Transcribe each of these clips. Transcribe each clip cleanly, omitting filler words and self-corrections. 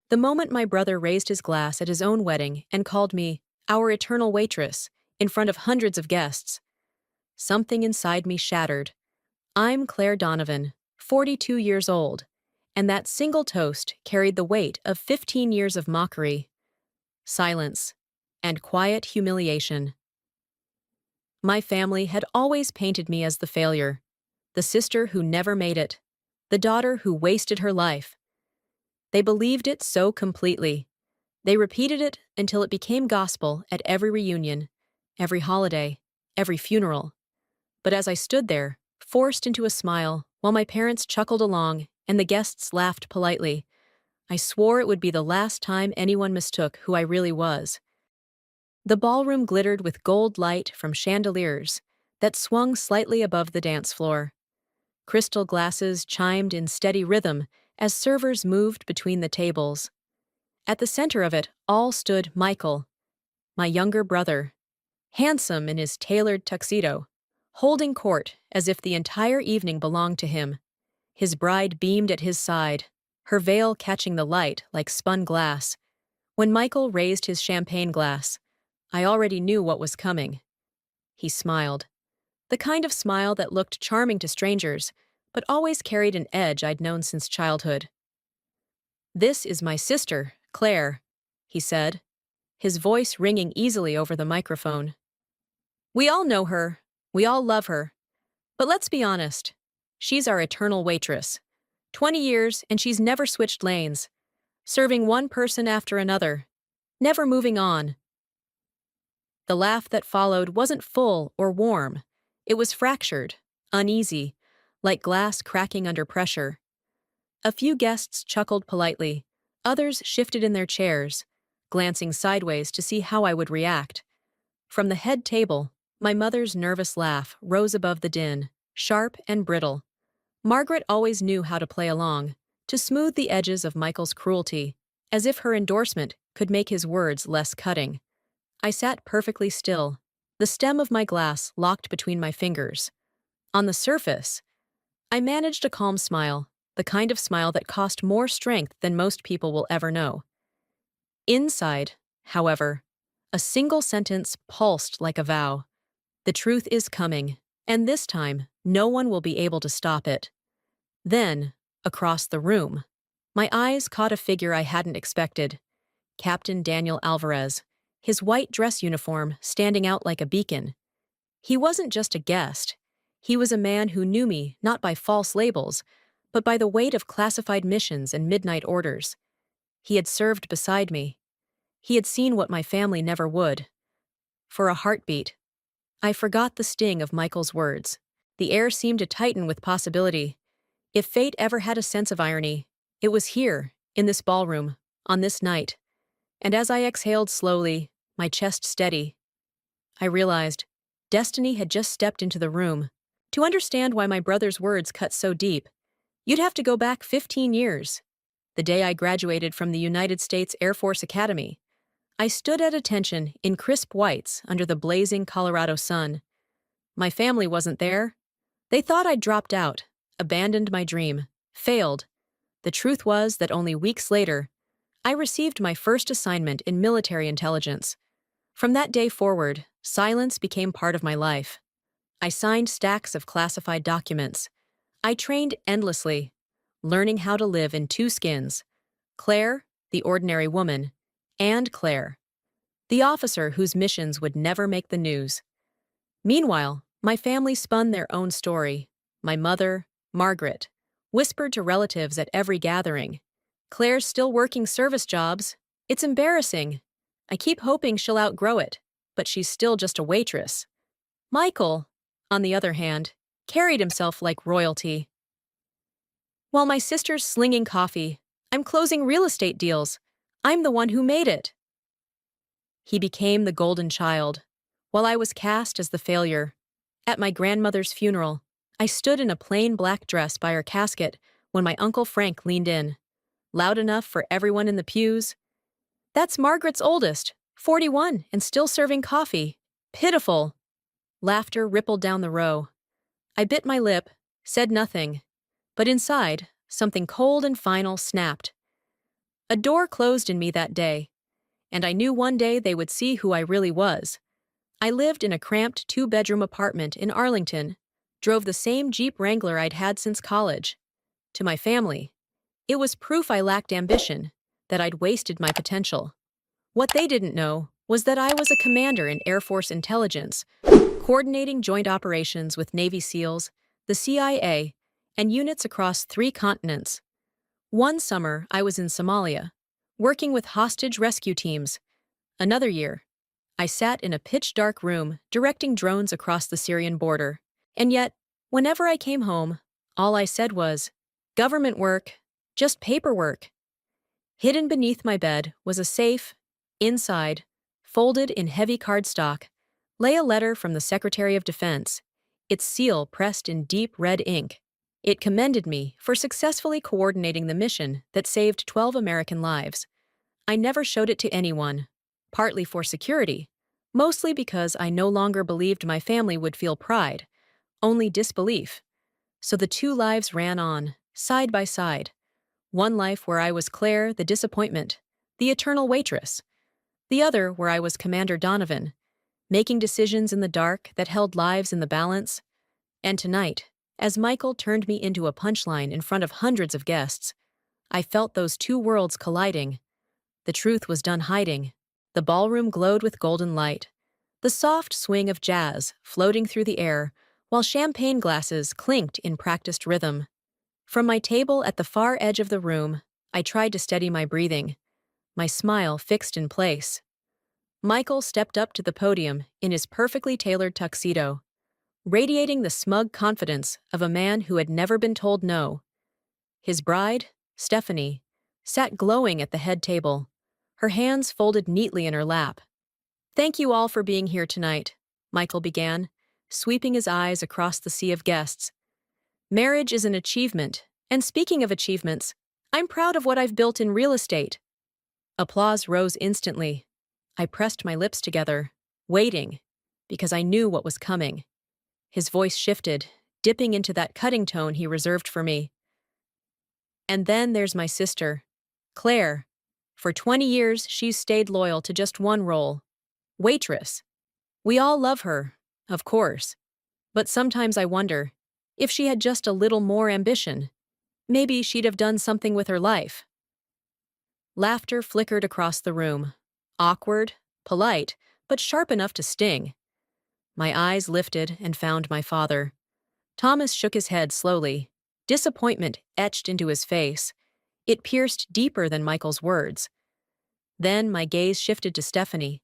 The moment my brother raised his glass at his own wedding and called me our eternal waitress in front of hundreds of guests, something inside me shattered. I'm Claire Donovan, 42 years old, and that single toast carried the weight of 15 years of mockery, silence, and quiet humiliation. My family had always painted me as the failure, the sister who never made it, the daughter who wasted her life. They believed it so completely. They repeated it until it became gospel at every reunion, every holiday, every funeral. But as I stood there, forced into a smile, while my parents chuckled along and the guests laughed politely, I swore it would be the last time anyone mistook who I really was. The ballroom glittered with gold light from chandeliers that swung slightly above the dance floor. Crystal glasses chimed in steady rhythm as servers moved between the tables. At the center of it all stood Michael, my younger brother, handsome in his tailored tuxedo, holding court as if the entire evening belonged to him. His bride beamed at his side, her veil catching the light like spun glass. When Michael raised his champagne glass, I already knew what was coming. He smiled. The kind of smile that looked charming to strangers, but always carried an edge I'd known since childhood. "This is my sister, Claire," he said, his voice ringing easily over the microphone. "We all know her, we all love her, but let's be honest, she's our eternal waitress. 20 years and she's never switched lanes, serving one person after another, never moving on." The laugh that followed wasn't full or warm. It was fractured, uneasy, like glass cracking under pressure. A few guests chuckled politely, others shifted in their chairs, glancing sideways to see how I would react. From the head table, my mother's nervous laugh rose above the din, sharp and brittle. Margaret always knew how to play along, to smooth the edges of Michael's cruelty, as if her endorsement could make his words less cutting. I sat perfectly still, the stem of my glass locked between my fingers. On the surface, I managed a calm smile, the kind of smile that cost more strength than most people will ever know. Inside, however, a single sentence pulsed like a vow. The truth is coming, and this time, no one will be able to stop it. Then, across the room, my eyes caught a figure I hadn't expected. Captain Daniel Alvarez, his white dress uniform standing out like a beacon. He wasn't just a guest. He was a man who knew me not by false labels, but by the weight of classified missions and midnight orders. He had served beside me. He had seen what my family never would. For a heartbeat, I forgot the sting of Michael's words. The air seemed to tighten with possibility. If fate ever had a sense of irony, it was here, in this ballroom, on this night. And as I exhaled slowly, my chest steady, I realized destiny had just stepped into the room. To understand why my brother's words cut so deep, you'd have to go back 15 years, the day I graduated from the United States Air Force Academy. I stood at attention in crisp whites under the blazing Colorado sun. My family wasn't there. They thought I'd dropped out, abandoned my dream, failed. The truth was that only weeks later, I received my first assignment in military intelligence. From that day forward, silence became part of my life. I signed stacks of classified documents. I trained endlessly, learning how to live in two skins: Claire, the ordinary woman, and Claire, the officer whose missions would never make the news. Meanwhile, my family spun their own story. My mother, Margaret, whispered to relatives at every gathering, "Claire's still working service jobs. It's embarrassing. I keep hoping she'll outgrow it, but she's still just a waitress." Michael, on the other hand, carried himself like royalty. "While my sister's slinging coffee, I'm closing real estate deals. I'm the one who made it." He became the golden child, while I was cast as the failure. At my grandmother's funeral, I stood in a plain black dress by her casket when my Uncle Frank leaned in, loud enough for everyone in the pews. "That's Margaret's oldest, 41, and still serving coffee. Pitiful." Laughter rippled down the row. I bit my lip, said nothing, but inside, something cold and final snapped. A door closed in me that day, and I knew one day they would see who I really was. I lived in a cramped two-bedroom apartment in Arlington, drove the same Jeep Wrangler I'd had since college. To my family, it was proof I lacked ambition, that I'd wasted my potential. What they didn't know was that I was a commander in Air Force intelligence, coordinating joint operations with Navy SEALs, the CIA, and units across 3 continents. One summer, I was in Somalia, working with hostage rescue teams. Another year, I sat in a pitch-dark room directing drones across the Syrian border. And yet, whenever I came home, all I said was, "Government work, just paperwork." Hidden beneath my bed was a safe. Inside, folded in heavy cardstock, lay a letter from the Secretary of Defense, its seal pressed in deep red ink. It commended me for successfully coordinating the mission that saved 12 American lives. I never showed it to anyone, partly for security, mostly because I no longer believed my family would feel pride, only disbelief. So the two lives ran on, side by side. One life where I was Claire, the disappointment, the eternal waitress. The other where I was Commander Donovan, making decisions in the dark that held lives in the balance. And tonight, as Michael turned me into a punchline in front of hundreds of guests, I felt those two worlds colliding. The truth was done hiding. The ballroom glowed with golden light, the soft swing of jazz floating through the air, while champagne glasses clinked in practiced rhythm. From my table at the far edge of the room, I tried to steady my breathing, my smile fixed in place. Michael stepped up to the podium in his perfectly tailored tuxedo, radiating the smug confidence of a man who had never been told no. His bride, Stephanie, sat glowing at the head table, her hands folded neatly in her lap. "Thank you all for being here tonight," Michael began, sweeping his eyes across the sea of guests. "Marriage is an achievement, and speaking of achievements, I'm proud of what I've built in real estate." Applause rose instantly. I pressed my lips together, waiting, because I knew what was coming. His voice shifted, dipping into that cutting tone he reserved for me. "And then there's my sister, Claire. For 20 years, she's stayed loyal to just one role: waitress. We all love her, of course, but sometimes I wonder if she had just a little more ambition. Maybe she'd have done something with her life." Laughter flickered across the room, awkward, polite, but sharp enough to sting. My eyes lifted and found my father. Thomas shook his head slowly, disappointment etched into his face. It pierced deeper than Michael's words. Then my gaze shifted to Stephanie.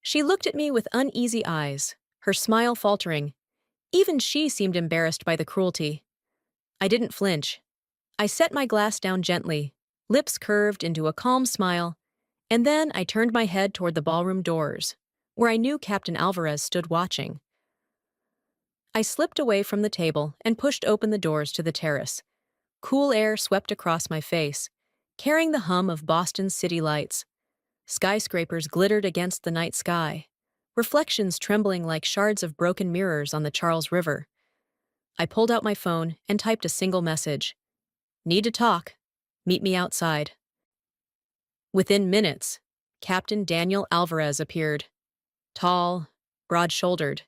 She looked at me with uneasy eyes, her smile faltering. Even she seemed embarrassed by the cruelty. I didn't flinch. I set my glass down gently, lips curved into a calm smile, and then I turned my head toward the ballroom doors, where I knew Captain Alvarez stood watching. I slipped away from the table and pushed open the doors to the terrace. Cool air swept across my face, carrying the hum of Boston's city lights. Skyscrapers glittered against the night sky, reflections trembling like shards of broken mirrors on the Charles River. I pulled out my phone and typed a single message. "Need to talk. Meet me outside." Within minutes, Captain Daniel Alvarez appeared. Tall, broad-shouldered.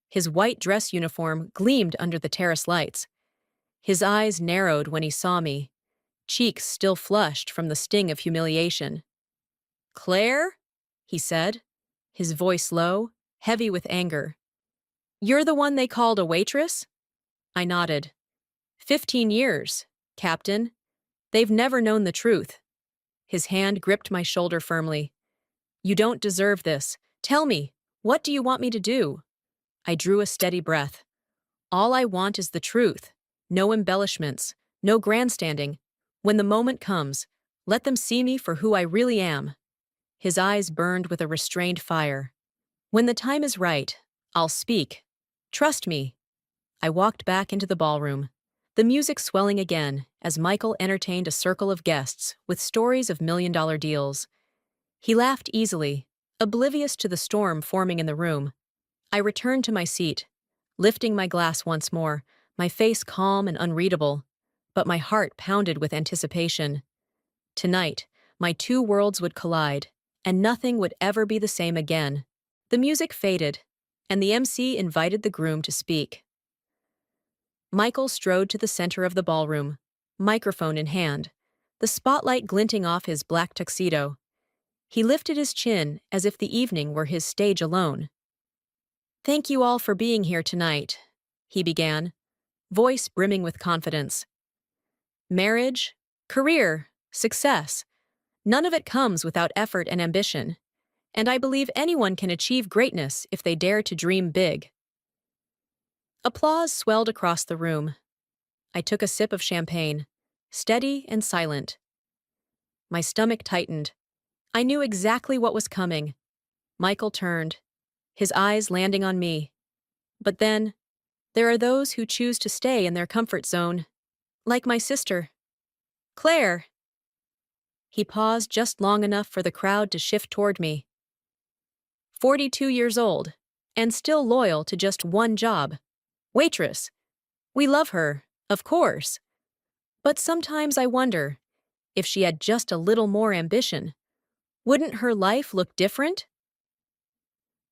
His white dress uniform gleamed under the terrace lights. His eyes narrowed when he saw me, cheeks still flushed from the sting of humiliation. "Claire?" he said, his voice low, heavy with anger. "You're the one they called a waitress?" I nodded. 15 years, Captain. They've never known the truth." His hand gripped my shoulder firmly. "You don't deserve this. Tell me, what do you want me to do?" I drew a steady breath. "All I want is the truth. No embellishments, no grandstanding. When the moment comes, let them see me for who I really am." His eyes burned with a restrained fire. "When the time is right, I'll speak. Trust me." I walked back into the ballroom, the music swelling again as Michael entertained a circle of guests with stories of million-dollar deals. He laughed easily, oblivious to the storm forming in the room. I returned to my seat, lifting my glass once more, my face calm and unreadable, but my heart pounded with anticipation. Tonight, My two worlds would collide, and nothing would ever be the same again. The music faded, and the MC invited the groom to speak. Michael strode to the center of the ballroom, microphone in hand, the spotlight glinting off his black tuxedo. He lifted his chin as if the evening were his stage alone. "Thank you all for being here tonight," he began, voice brimming with confidence. "Marriage, career, success, none of it comes without effort and ambition, and I believe anyone can achieve greatness if they dare to dream big." Applause swelled across the room. I took a sip of champagne, steady and silent. My stomach tightened. I knew exactly what was coming. Michael turned, his eyes landing on me. But then, there are those who choose to stay in their comfort zone. Like my sister. "Claire!" He paused just long enough for the crowd to shift toward me. 42 years old, and still loyal to just one job. Waitress. We love her, of course. But sometimes I wonder, if she had just a little more ambition, wouldn't her life look different?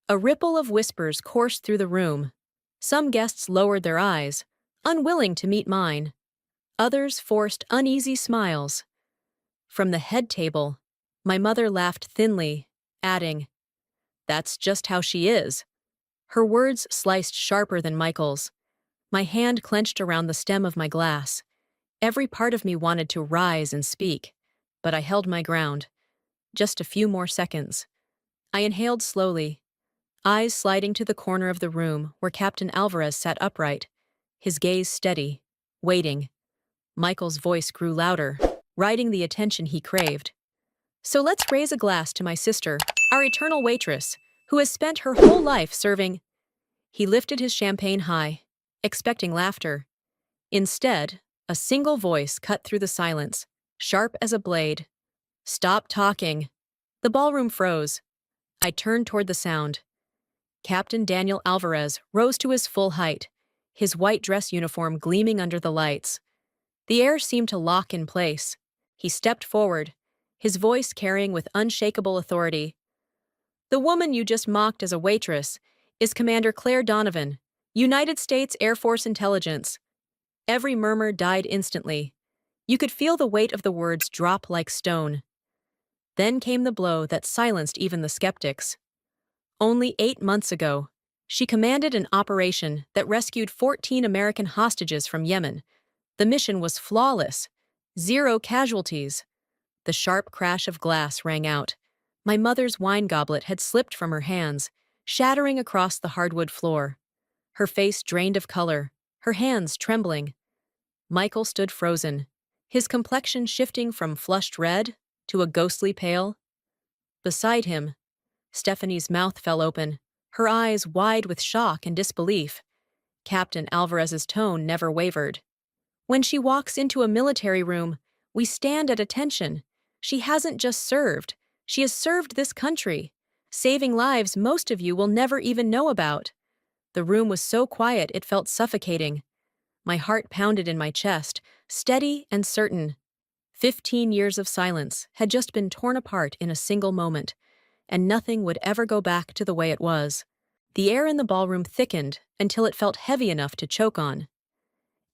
A ripple of whispers coursed through the room. Some guests lowered their eyes, unwilling to meet mine. Others forced uneasy smiles. From the head table, my mother laughed thinly, adding, "That's just how she is." Her words sliced sharper than Michael's. My hand clenched around the stem of my glass. Every part of me wanted to rise and speak, but I held my ground. Just a few more seconds. I inhaled slowly, eyes sliding to the corner of the room where Captain Alvarez sat upright, his gaze steady, waiting. Michael's voice grew louder, riding the attention he craved. "So let's raise a glass to my sister, our eternal waitress, who has spent her whole life serving—" He lifted his champagne high, expecting laughter. Instead, a single voice cut through the silence, sharp as a blade. "Stop talking." The ballroom froze. I turned toward the sound. Captain Daniel Alvarez rose to his full height, his white dress uniform gleaming under the lights. The air seemed to lock in place. He stepped forward, his voice carrying with unshakable authority. "The woman you just mocked as a waitress is Commander Claire Donovan, United States Air Force Intelligence." Every murmur died instantly. You could feel the weight of the words drop like stone. Then came the blow that silenced even the skeptics. Only 8 months ago, she commanded an operation that rescued 14 American hostages from Yemen. The mission was flawless. 0 casualties. The sharp crash of glass rang out. My mother's wine goblet had slipped from her hands, shattering across the hardwood floor. Her face drained of color, her hands trembling. Michael stood frozen, his complexion shifting from flushed red to a ghostly pale. Beside him, Stephanie's mouth fell open, her eyes wide with shock and disbelief. Captain Alvarez's tone never wavered. "When she walks into a military room, we stand at attention. She hasn't just served, she has served this country, saving lives most of you will never even know about." The room was so quiet it felt suffocating. My heart pounded in my chest, steady and certain. 15 years of silence had just been torn apart in a single moment, and nothing would ever go back to the way it was. The air in the ballroom thickened until it felt heavy enough to choke on.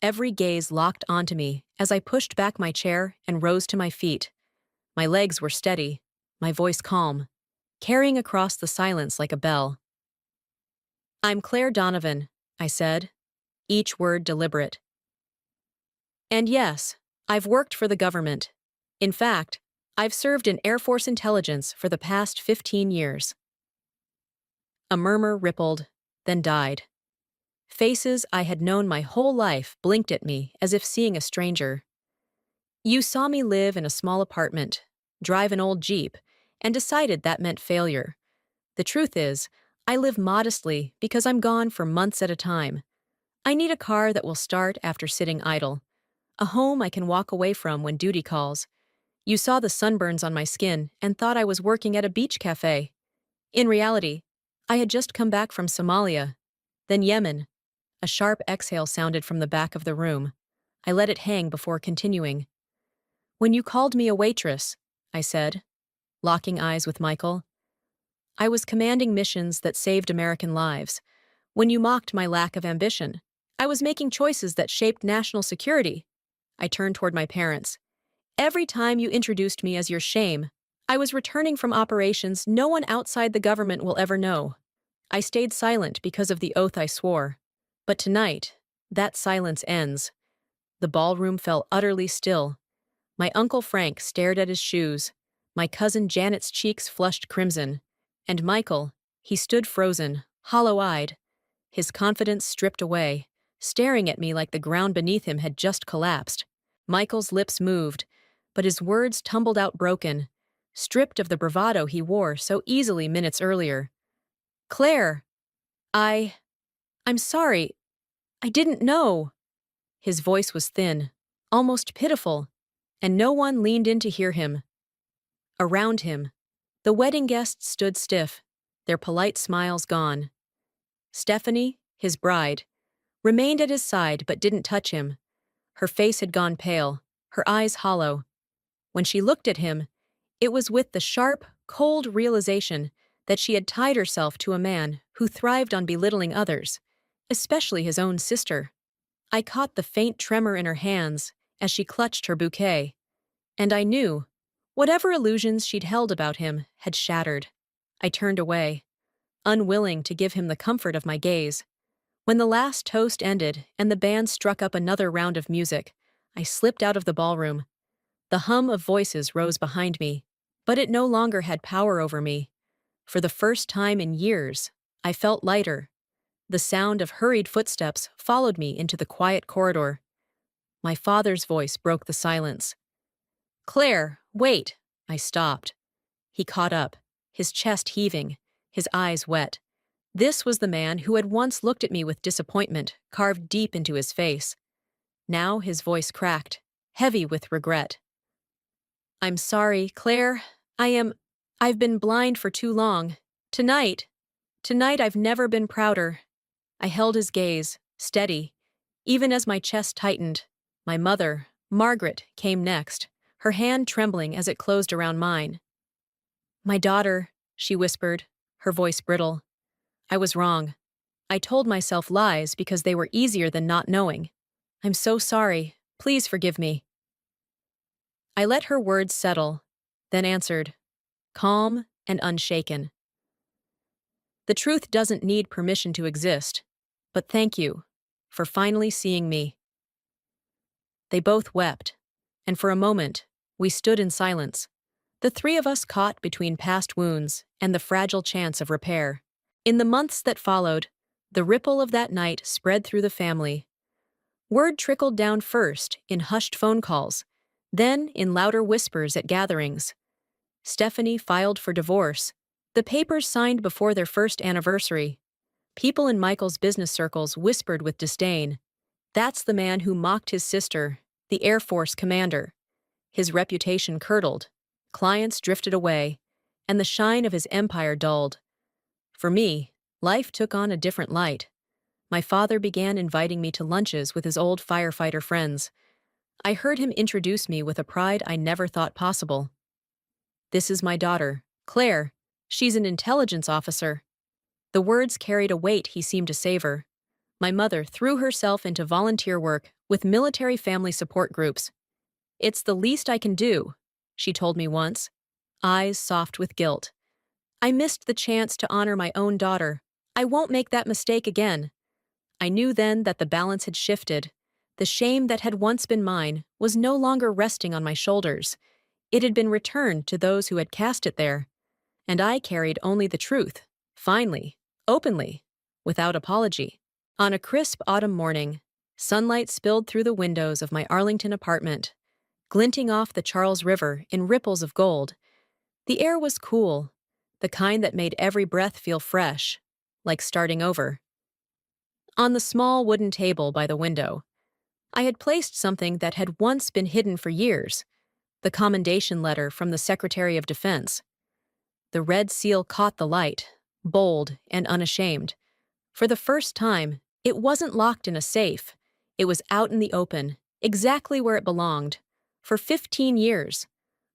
Every gaze locked onto me as I pushed back my chair and rose to my feet. My legs were steady, my voice calm, carrying across the silence like a bell. "I'm Claire Donovan," I said, each word deliberate. "And yes, I've worked for the government. In fact, I've served in Air Force intelligence for the past 15 years. A murmur rippled, then died. Faces I had known my whole life blinked at me as if seeing a stranger. You saw me live in a small apartment, drive an old Jeep, and decided that meant failure. The truth is, I live modestly because I'm gone for months at a time. I need a car that will start after sitting idle, a home I can walk away from when duty calls. You saw the sunburns on my skin and thought I was working at a beach cafe. In reality, I had just come back from Somalia, then Yemen. A sharp exhale sounded from the back of the room. I let it hang before continuing. "When you called me a waitress, I said, locking eyes with Michael. I was commanding missions that saved American lives. When you mocked my lack of ambition, I was making choices that shaped national security. I turned toward my parents. Every time you introduced me as your shame, I was returning from operations no one outside the government will ever know. I stayed silent because of the oath I swore. But tonight, that silence ends. The ballroom fell utterly still. My Uncle Frank stared at his shoes. My cousin Janet's cheeks flushed crimson. And Michael, he stood frozen, hollow-eyed, his confidence stripped away, staring at me like the ground beneath him had just collapsed. Michael's lips moved, but his words tumbled out broken, stripped of the bravado he wore so easily minutes earlier. "Claire, I'm sorry. I didn't know." His voice was thin, almost pitiful, and no one leaned in to hear him. Around him, the wedding guests stood stiff, their polite smiles gone. Stephanie, his bride, remained at his side but didn't touch him. Her face had gone pale, her eyes hollow. When she looked at him, it was with the sharp, cold realization that she had tied herself to a man who thrived on belittling others, especially his own sister. I caught the faint tremor in her hands as she clutched her bouquet, and I knew whatever illusions she'd held about him had shattered. I turned away, unwilling to give him the comfort of my gaze. When the last toast ended and the band struck up another round of music, I slipped out of the ballroom. The hum of voices rose behind me, but it no longer had power over me. For the first time in years, I felt lighter. The sound of hurried footsteps followed me into the quiet corridor. My father's voice broke the silence. "Claire, wait!" I stopped. He caught up, his chest heaving, his eyes wet. This was the man who had once looked at me with disappointment carved deep into his face. Now his voice cracked, heavy with regret. "I'm sorry, Claire. I've been blind for too long. Tonight I've never been prouder." I held his gaze, steady. Even as my chest tightened, my mother, Margaret, came next, her hand trembling as it closed around mine. "My daughter," she whispered, her voice brittle. I was wrong. I told myself lies because they were easier than not knowing. "I'm so sorry. Please forgive me." I let her words settle, then answered, calm and unshaken. "The truth doesn't need permission to exist, but thank you for finally seeing me." They both wept, and for a moment, we stood in silence, the three of us caught between past wounds and the fragile chance of repair. In the months that followed, the ripple of that night spread through the family. Word trickled down first in hushed phone calls, then in louder whispers at gatherings. Stephanie filed for divorce. The papers signed before their first anniversary. People in Michael's business circles whispered with disdain. "That's the man who mocked his sister, the Air Force commander." His reputation curdled, clients drifted away, and the shine of his empire dulled. For me, life took on a different light. My father began inviting me to lunches with his old firefighter friends. I heard him introduce me with a pride I never thought possible. "This is my daughter, Claire. She's an intelligence officer." The words carried a weight he seemed to savor. My mother threw herself into volunteer work with military family support groups. "It's the least I can do," she told me once, eyes soft with guilt. I missed the chance to honor my own daughter. I won't make that mistake again. I knew then that the balance had shifted. The shame that had once been mine was no longer resting on my shoulders. It had been returned to those who had cast it there. And I carried only the truth, finally, openly, without apology. On a crisp autumn morning, sunlight spilled through the windows of my Arlington apartment, glinting off the Charles River in ripples of gold. The air was cool, the kind that made every breath feel fresh, like starting over. On the small wooden table by the window, I had placed something that had once been hidden for years, the commendation letter from the Secretary of Defense. The red seal caught the light, bold and unashamed. For the first time, it wasn't locked in a safe. It was out in the open, exactly where it belonged. For 15 years,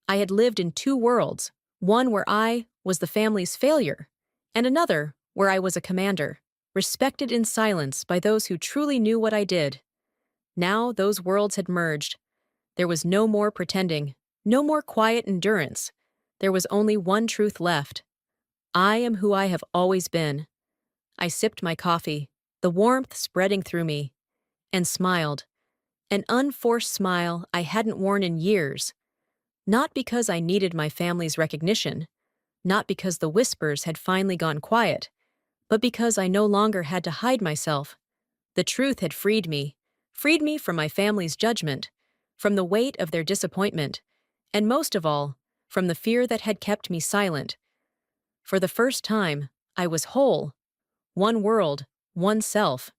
I had lived in two worlds, one where I was the family's failure, and another where I was a commander, respected in silence by those who truly knew what I did. Now those worlds had merged. There was no more pretending, no more quiet endurance. There was only one truth left. I am who I have always been. I sipped my coffee, the warmth spreading through me, and smiled. An unforced smile I hadn't worn in years. Not because I needed my family's recognition, not because the whispers had finally gone quiet, but because I no longer had to hide myself. The truth had freed me from my family's judgment, from the weight of their disappointment, and most of all, from the fear that had kept me silent. For the first time, I was whole. One world, one self.